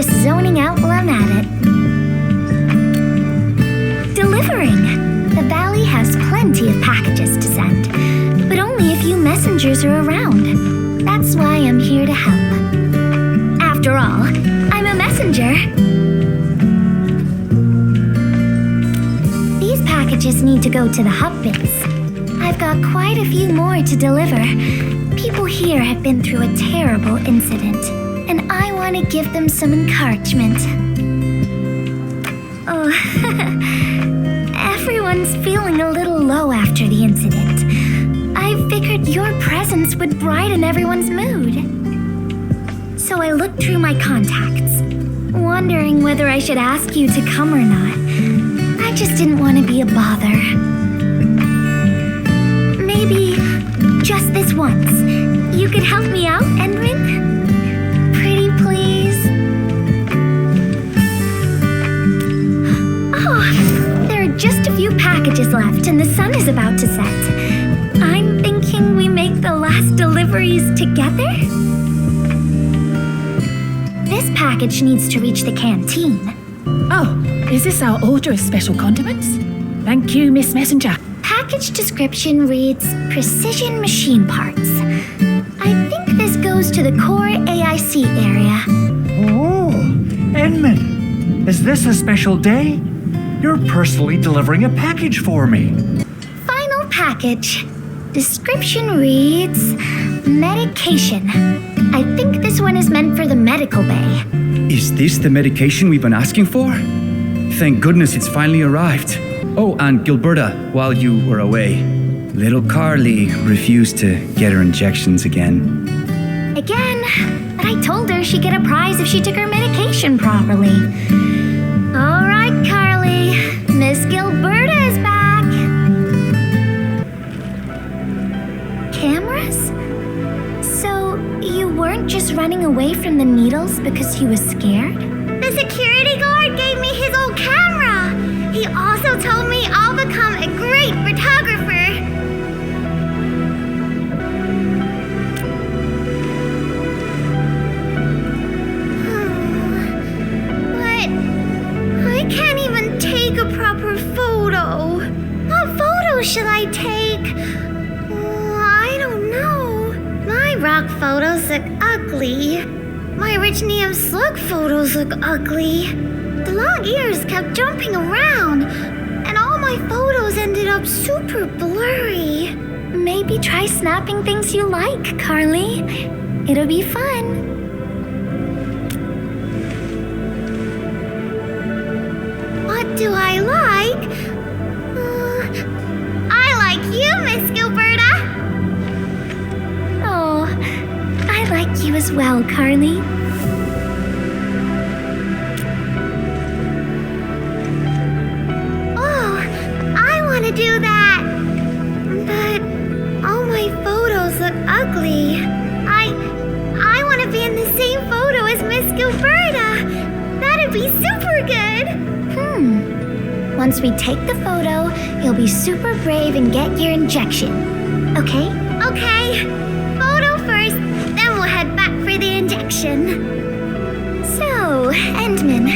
just zoning out while I'm at it. Delivering. The valley has plenty of packages to send, but only a few messengers are around. That's why I'm here to help. After all, I'm a messenger. These packages need to go to the hub base. I've got quite a few more to deliver. People here have been through a terrible incident, and I want to give them some encouragement. Oh, everyone's feeling a little low after the incident. I figured your presence would brighten everyone's mood. So I looked through my contacts, wondering whether I should ask you to come or not. I just didn't want to be a bother. Maybe just this once, you could help me out, Endman? Pretty please? Oh, there are just a few packages left and the sun is about to set. I'm thinking we make the last deliveries together? This package needs to reach the canteen. Oh, is this our order of special condiments? Thank you, Miss Messenger. Package description reads Precision Machine Parts. I think this goes to the core AIC area. Oh, Endman, is this a special day? You're personally delivering a package for me. Final package. Description reads Medication. I think this one is meant for the medical bay. Is this the medication we've been asking for? Thank goodness it's finally arrived. Oh, and Gilberta, while you were away, little Carly refused to get her injections again. Again? But I told her she'd get a prize if she took her medication properly. All right, Carly. Miss Gilberta is back. Cameras? So you weren't just running away from the needles because you were scared? The security guard gave me his old camera. He also told me I'll become a great photographer. But I can't even take a proper photo. What photo should I take? I don't know. My rock photos look ugly. My rich Neum slug photos look ugly. The long ears kept jumping around, and all my photos ended up super blurry. Maybe try snapping things you like, Carly. It'll be fun. What do I like? I like you, Miss Gilberta. Oh, I like you as well, Carly. To do that, but all my photos look ugly. I want to be in the same photo as Miss Gilberta. That'd be super good. Once we take the photo, you'll be super brave and get your injection. Okay? Okay. Photo first, then we'll head back for the injection. So, Endman,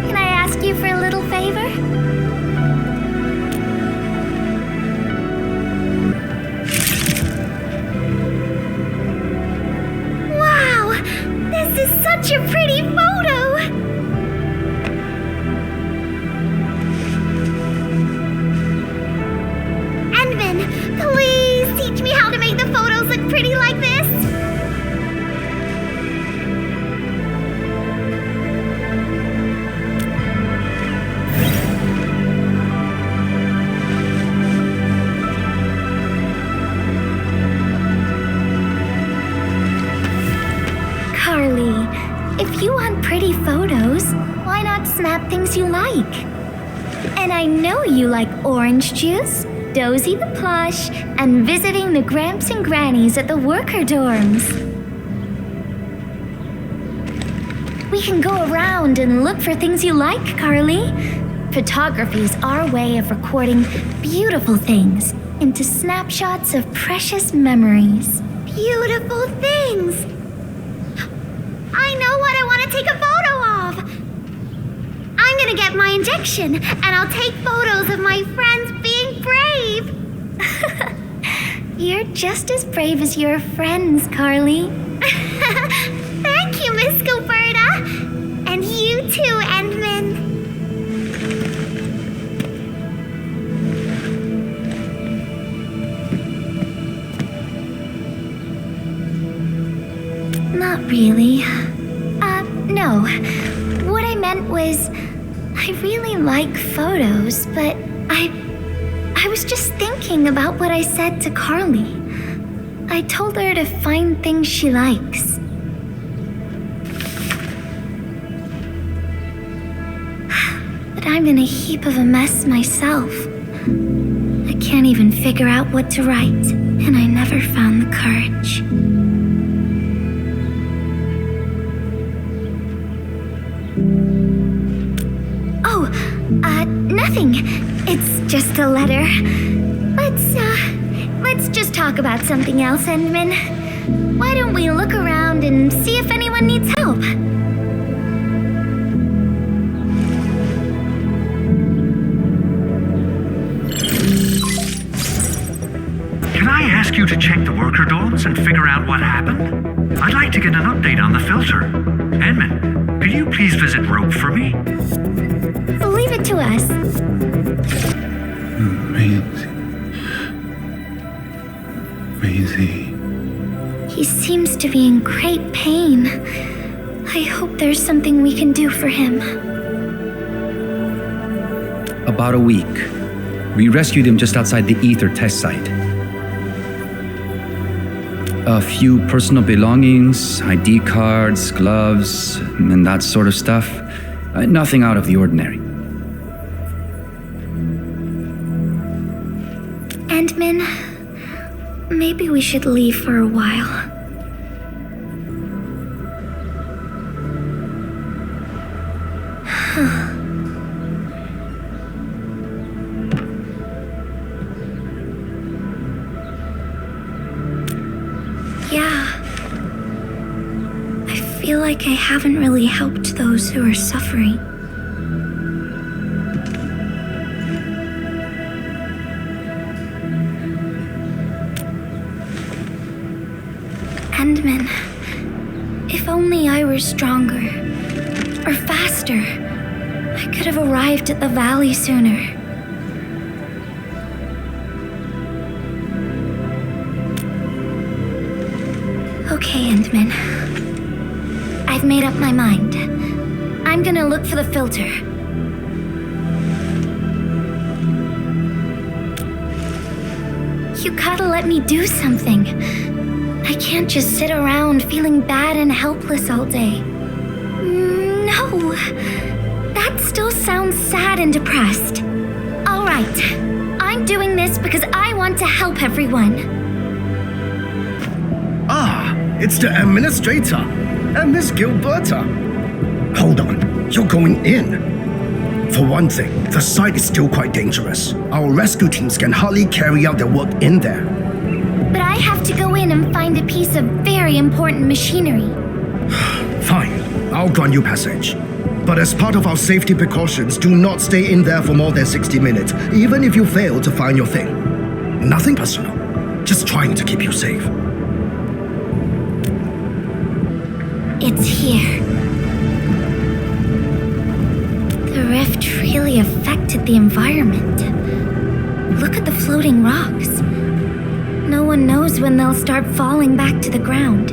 can I ask you for a little favor? This is such a pretty photo! Endman, please teach me how to make the photos look pretty like this! Carly, if you want pretty photos, why not snap things you like? And I know you like orange juice, Dozy the plush, and visiting the Gramps and Grannies at the worker dorms. We can go around and look for things you like, Carly. Photography's our way of recording beautiful things into snapshots of precious memories. Beautiful things! I know what I want to take a photo of! gonna get my injection, and I'll take photos of my friends being brave. You're just as brave as your friends, Carly. Thank you, Miss Gilberta. And you too, Endman. Not really. No. What I meant was, I really like photos, but I was just thinking about what I said to Carly. I told her to find things she likes. But I'm in a heap of a mess myself. I can't even figure out what to write, and I never found the courage. Nothing. It's just a letter. Let's just talk about something else, Endman. Why don't we look around and see if anyone needs help? Can I ask you to check the worker domes and figure out what happened? I'd like to get an update on the filter. Edmund, could you please visit Rope for me? Leave it to us. Masie. He seems to be in great pain. I hope there's something we can do for him. About a week. We rescued him just outside the Æther test site. A few personal belongings, ID cards, gloves, and that sort of stuff. Nothing out of the ordinary. Endman, maybe we should leave for a while. Yeah. I feel like I haven't really helped those who are suffering. Endman, if only I were stronger, or faster, I could have arrived at the valley sooner. Okay, Endman. I've made up my mind. I'm gonna look for the filter. You gotta let me do something. I can't just sit around feeling bad and helpless all day. No, that still sounds sad and depressed. All right, I'm doing this because I want to help everyone. Ah, it's the administrator and Miss Gilberta. Hold on, you're going in. For one thing, the site is still quite dangerous. Our rescue teams can hardly carry out their work in there. But I have to go in and find a piece of very important machinery. Fine, I'll grant you passage. But as part of our safety precautions, do not stay in there for more than 60 minutes, even if you fail to find your thing. Nothing personal, just trying to keep you safe. It's here. The rift really affected the environment. Look at the floating rocks. No one knows when they'll start falling back to the ground.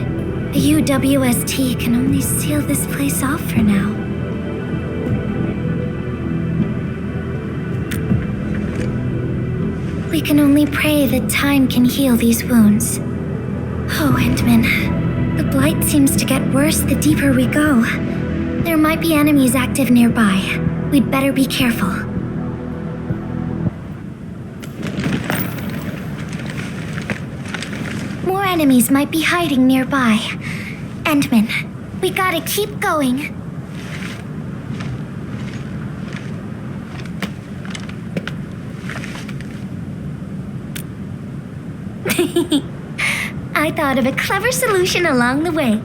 The UWST can only seal this place off for now. We can only pray that time can heal these wounds. Oh, Endman. The blight seems to get worse the deeper we go. There might be enemies active nearby. We'd better be careful. More enemies might be hiding nearby. Endman, we gotta keep going. I thought of a clever solution along the way.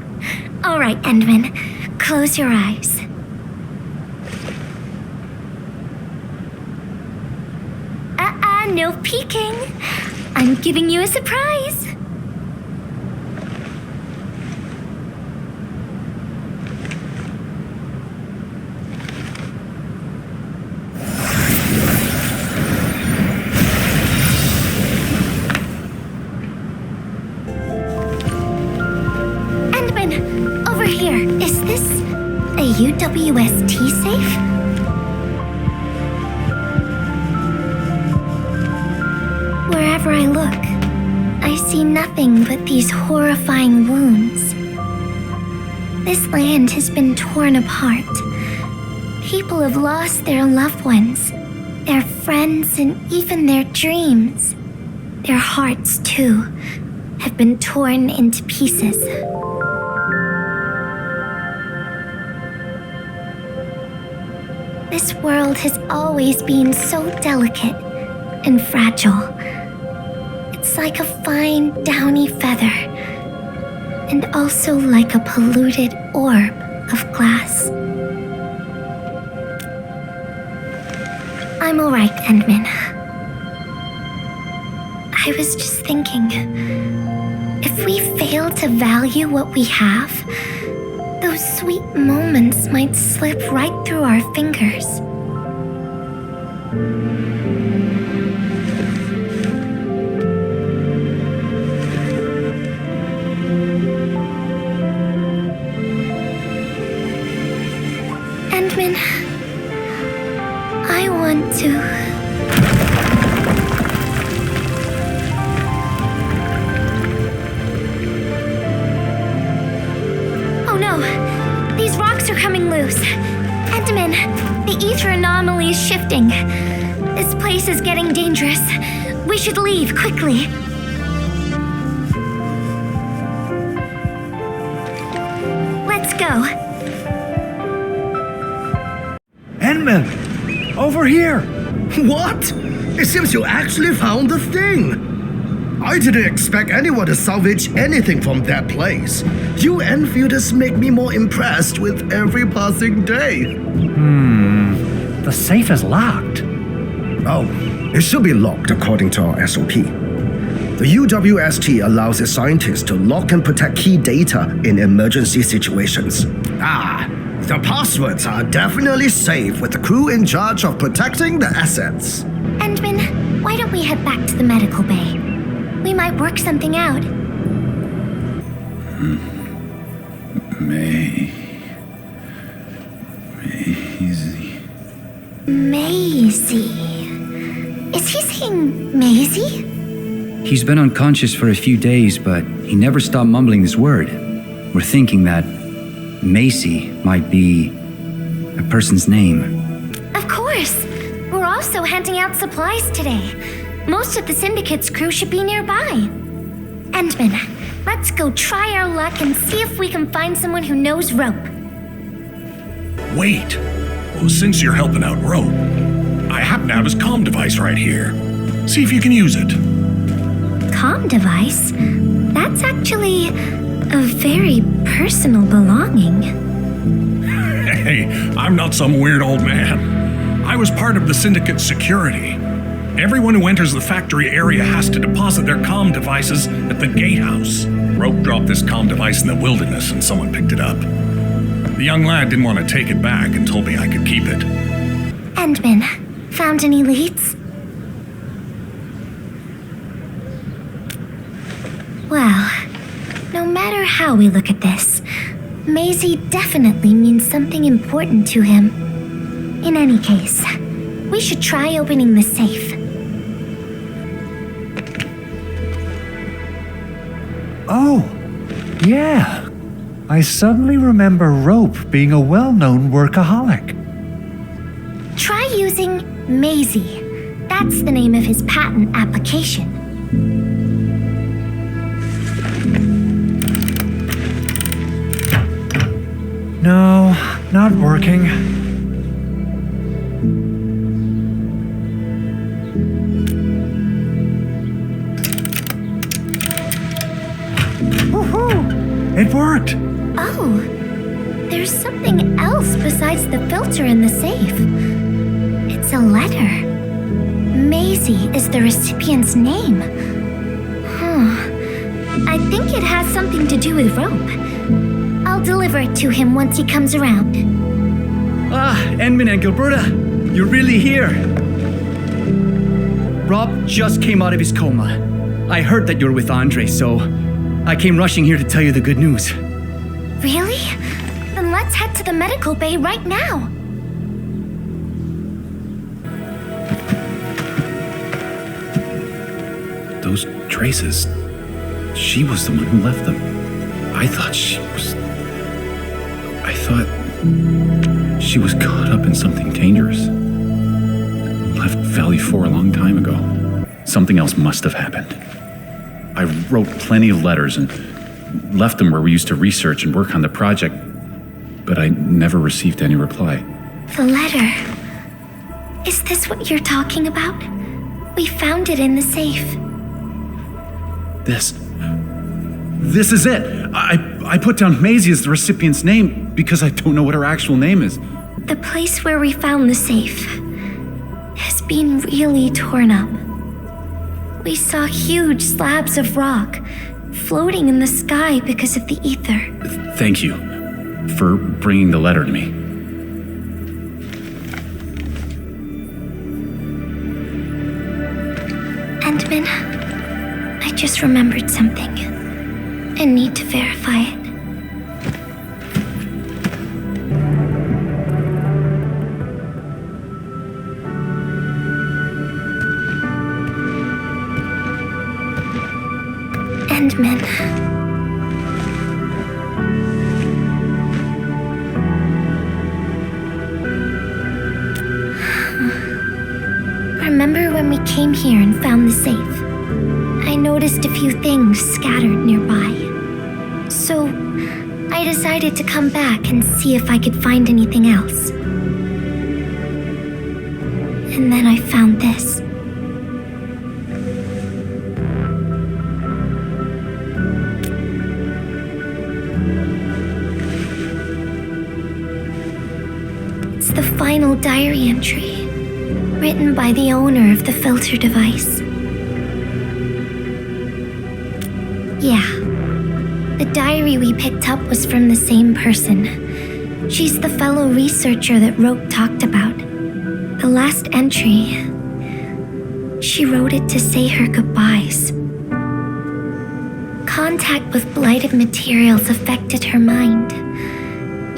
All right, Endman, close your eyes. no peeking. I'm giving you a surprise. Endman, over here. Is this a UWST safe? Wherever I look, I see nothing but these horrifying wounds. This land has been torn apart. People have lost their loved ones, their friends, and even their dreams. Their hearts, too, have been torn into pieces. This world has always been so delicate and fragile. It's like a fine, downy feather, and also like a polluted orb of glass. I'm all right, Endman. I was just thinking, if we fail to value what we have, those sweet moments might slip right through our fingers. Endman, I want to... Oh no, these rocks are coming loose. Endman, the Æther anomaly is shifting. This place is getting dangerous. We should leave quickly. Let's go. Endman! Over here! What? It seems you actually found the thing. I didn't expect anyone to salvage anything from that place. You Enfielders make me more impressed with every passing day. The safe is locked. Oh, it should be locked according to our SOP. The UWST allows its scientists to lock and protect key data in emergency situations. The passwords are definitely safe with the crew in charge of protecting the assets. Endman, why don't we head back to the medical bay? We might work something out. Masie. Is he saying Masie? He's been unconscious for a few days, but he never stopped mumbling this word. We're thinking that Masie might be a person's name. Of course. We're also handing out supplies today. Most of the Syndicate's crew should be nearby. Endman, let's go try our luck and see if we can find someone who knows rope. Wait. Well, since you're helping out Rope, I happen to have his comm device right here. See if you can use it. Comm device? That's actually a very personal belonging. Hey, I'm not some weird old man. I was part of the Syndicate's security. Everyone who enters the factory area has to deposit their comm devices at the gatehouse. Rope dropped this comm device in the wilderness and someone picked it up. The young lad didn't want to take it back and told me I could keep it. Endman, found any leads? Well, no matter how we look at this, Masie definitely means something important to him. In any case, we should try opening the safe. Oh, yeah. I suddenly remember Rope being a well-known workaholic. Try using Masie. That's the name of his patent application. No, not working. Woohoo! It worked! Oh, there's something else besides the filter in the safe. It's a letter. Masie is the recipient's name. I think it has something to do with Rope. I'll deliver it to him once he comes around. Ah, Enman and Gilberta, you're really here. Rob just came out of his coma. I heard that you're with Andre, so I came rushing here to tell you the good news. Really? Then let's head to the medical bay right now. Those traces. She was the one who left them. I thought she was caught up in something dangerous. Left Valley 4 a long time ago. Something else must have happened. I wrote plenty of letters and left them where we used to research and work on the project, but I never received any reply. The letter. Is this what you're talking about? We found it in the safe. This is it. I put down Masie as the recipient's name because I don't know what her actual name is. The place where we found the safe has been really torn up. We saw huge slabs of rock floating in the sky because of the Æther. Thank you for bringing the letter to me. Endman, I just remembered something. I need to verify it. Endman. Remember when we came here and found the safe? I noticed a few things scattered nearby. So, I decided to come back and see if I could find anything else. And then I found this. It's the final diary entry, written by the owner of the filter device. Yeah, the diary we picked up was from the same person. She's the fellow researcher that Rope talked about. The last entry, she wrote it to say her goodbyes. Contact with blighted materials affected her mind.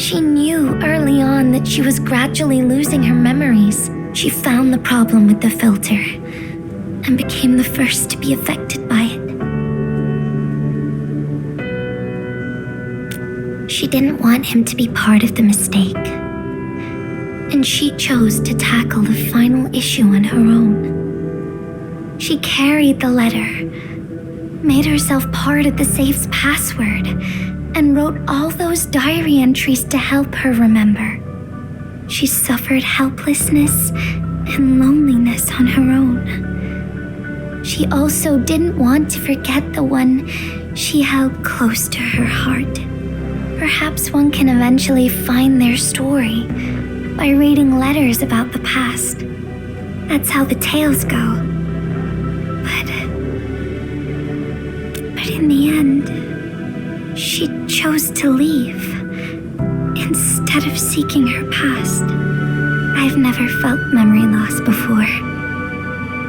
She knew early on that she was gradually losing her memories. She found the problem with the filter and became the first to be affected by it. She didn't want him to be part of the mistake, and she chose to tackle the final issue on her own. She carried the letter, made herself part of the safe's password, and wrote all those diary entries to help her remember. She suffered helplessness and loneliness on her own. She also didn't want to forget the one she held close to her heart. Perhaps one can eventually find their story by reading letters about the past. That's how the tales go. But in the end, she chose to leave instead of seeking her past. I've never felt memory loss before,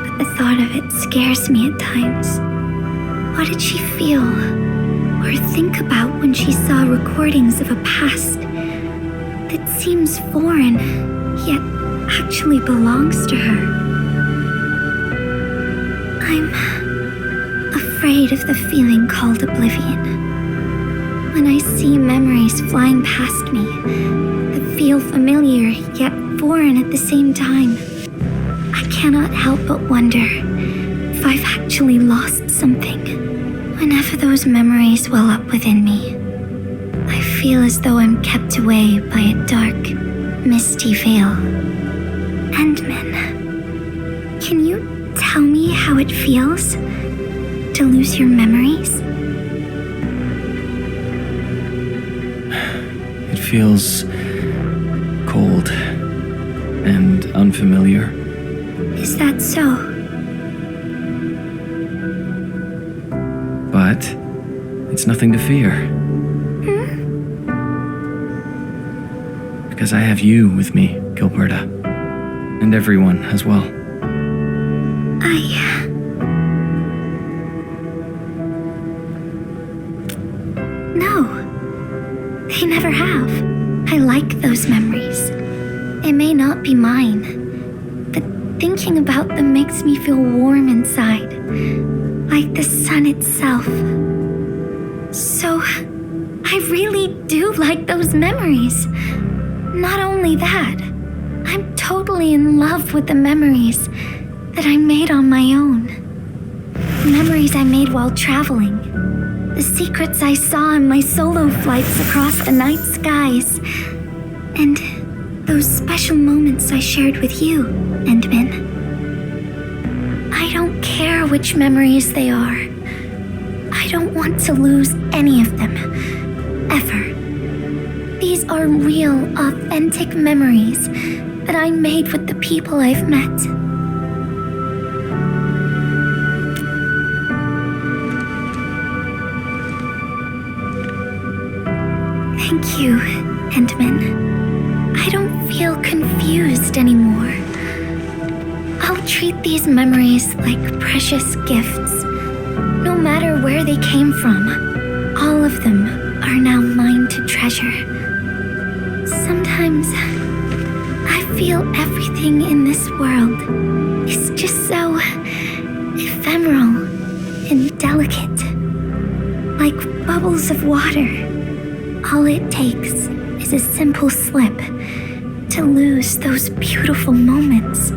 but the thought of it scares me at times. What did she feel or think about when she saw recordings of a past that seems foreign, yet actually belongs to her? I'm afraid of the feeling called oblivion. When I see memories flying past me that feel familiar yet foreign at the same time, I cannot help but wonder if I've actually lost something. Whenever those memories well up within me, I feel as though I'm kept away by a dark, misty veil. Endman, can you tell me how it feels to lose your memories? It feels cold and unfamiliar. Is that so? But it's nothing to fear. Because I have you with me, Gilberta. And everyone as well. No. I never have. I like those memories. It may not be mine, but thinking about them makes me feel warm inside, like the sun itself. So, I really do like those memories. Not only that, I'm totally in love with the memories that I made on my own. Memories I made while traveling. The secrets I saw in my solo flights across the night skies. And those special moments I shared with you, Endman. I don't care which memories they are. I don't want to lose any of them, ever. These are real, authentic memories that I made with the people I've met. Thank you, Endman. I don't feel confused anymore. I'll treat these memories like precious gifts. No matter where they came from, all of them are now mine to treasure. Sometimes I feel everything in this world is just so ephemeral and delicate, like bubbles of water. All it takes is a simple slip to lose those beautiful moments.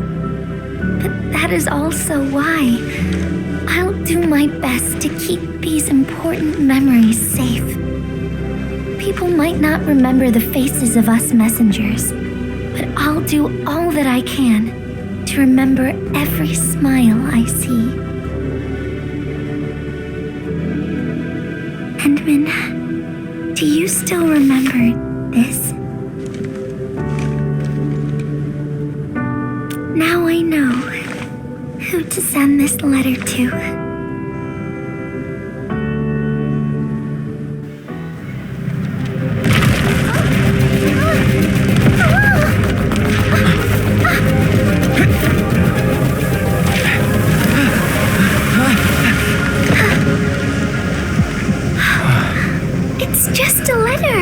But that is also why I'll do my best to keep these important memories safe. People might not remember the faces of us messengers, but I'll do all that I can to remember every smile I see. Endman, do you still remember this? Now I know who to send this letter to. It's just a letter.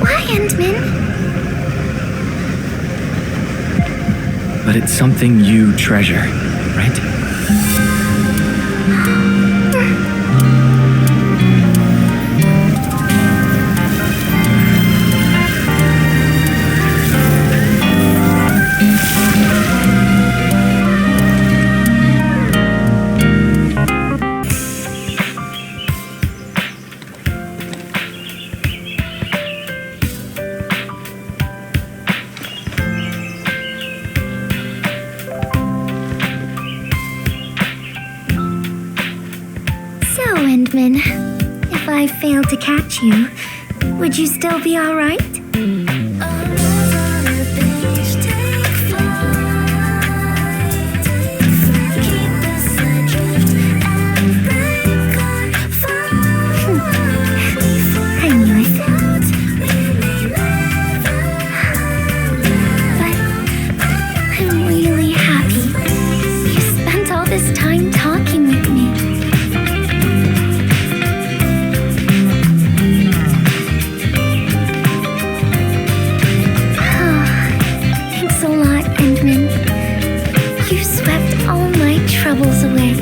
Why, Endman? But it's something you treasure, right? Endman, if I failed to catch you, would you still be all right? I knew it. But I'm really happy you spent all this time talking with me. Troubles away.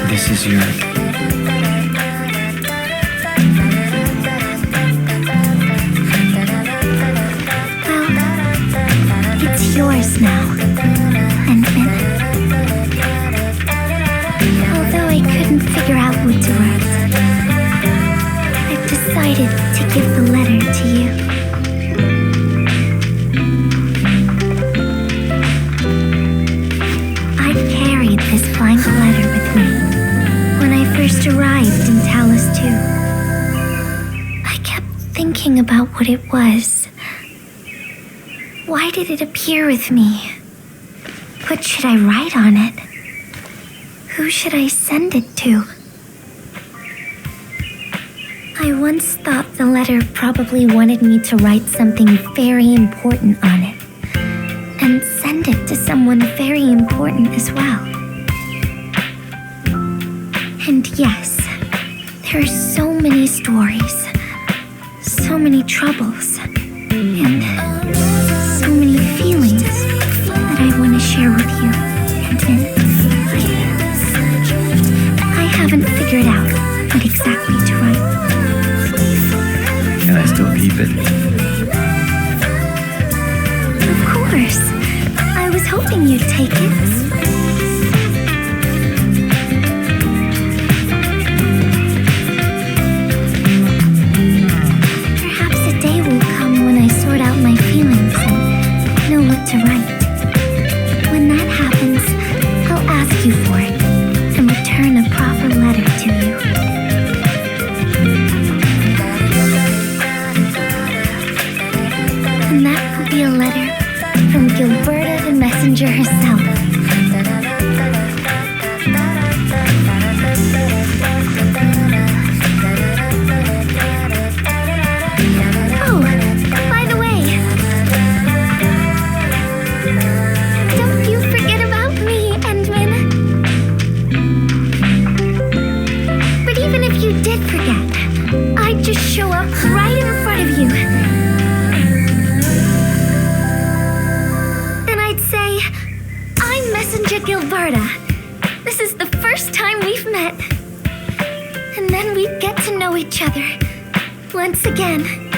This is your... Well, it's yours now, Endman. Although I couldn't figure out what to write, I've decided to give the letter to you. This blank letter with me when I first arrived in Talus 2. I kept thinking about what it was. Why did it appear with me? What should I write on it? Who should I send it to? I once thought the letter probably wanted me to write something very important on it, and send it to someone very important as well. And yes, there are so many stories, so many troubles, and so many feelings that I want to share with you. And then I haven't figured out what exactly to write. Can I still keep it? Of course. I was hoping you'd take it. To write. When that happens, I'll ask you for it and return a proper letter to you. And that will be a letter from Gilberta the messenger herself. Show up right in front of you. Then I'd say, I'm Messenger Gilberta. This is the first time we've met. And then we'd get to know each other once again.